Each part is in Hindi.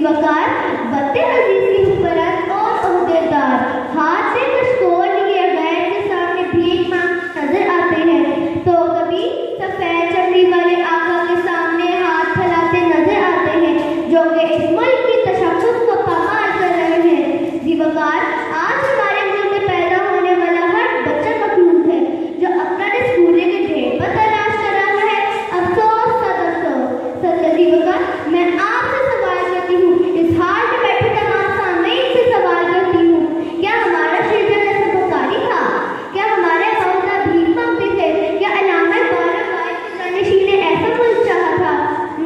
वकार बत्ते अजीज की हुक्मरान और ओहदेदार हाथ से मशकोल लिए गैर के सामने भीख मांग नजर आते हैं, तो कभी सफेद चमड़ी वाले आका के सामने हाथ फैलाते नजर आते हैं, जो कि इस मुल्क की तशख्खुस को पामाल कर रहे हैं। जी वकार आज हमारे मुल्क में पैदा होने वाला हर बच्चा मखलूक है जो अपना स्कूले के ढेर पर तलाश कर रहा है। अफसोस सच जी वकार मैं आपसे सवाल करती हूँ, इस हाल में बैठे तमाम सामईन से सवाल करती हूँ, क्या हमारा शिरजन ऐसा बकारी था? क्या हमारे मौला भीख मांगते थे? क्या अल्लामा इक़बाल जानशीन ने ऐसा मुल्क चाहा था?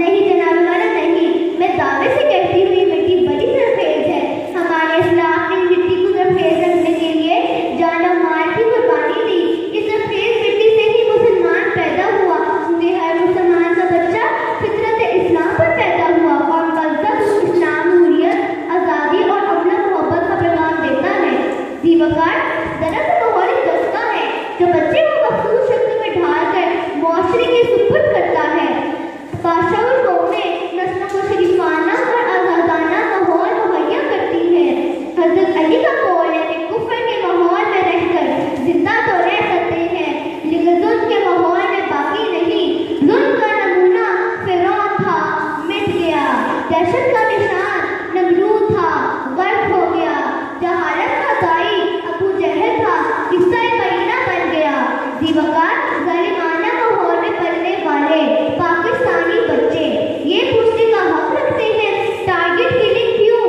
नहीं जनाब वाला नहीं, मैं दावे से कहती हूँ ये मिट्टी बड़ी सरखेज है। हमारे इस्लाम ने मिट्टी को सरखेज रखने के लिए जान और माल की कुर्बानी दी। इस सरखेज मिट्टी से ही मुसलमान पैदा हुआ, क्योंकि हर मुसलमान का बच्चा फितरत इस्लाम पर पैदा हुआ और मज़हब इस्लाम हुर्रियत, आज़ादी और अमन मोहब्बत का पैगाम देता है। जी वकार दरअसल माहौल दस्ता है जो बच्चे को मखसूस शक्ल में ढालकर मुआशरे के सुपुर्द करता है। बादशाह कौमें नस्लों को शरीफाना और आज़ादाना माहौल मुहैया करती है। हज़रत अली का कौल है कि कुफ्र के माहौल में रहकर जिंदा तो रह सकते हैं, लेकिन जुल्म के माहौल में बाकी नहीं। जुल्म का नमूना फिरौन था, मिट गया। दहशत का निशान नमरूद था, गर्क हो गया। जहालत का दाई अबू जहल था, किस्सा मदीना बन गया। जी वकार जालिमाना माहौल में पलने वाले पाकिस्तानी बच्चे ये पूछने का हक रखते हैं, टारगेट किलिंग क्यों?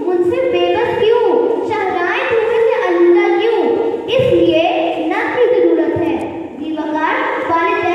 मुझसे बेबस क्यों? शहराएं धुएं से आलूदा क्यों? इसलिए नम की जरूरत है। जी वकार वालिद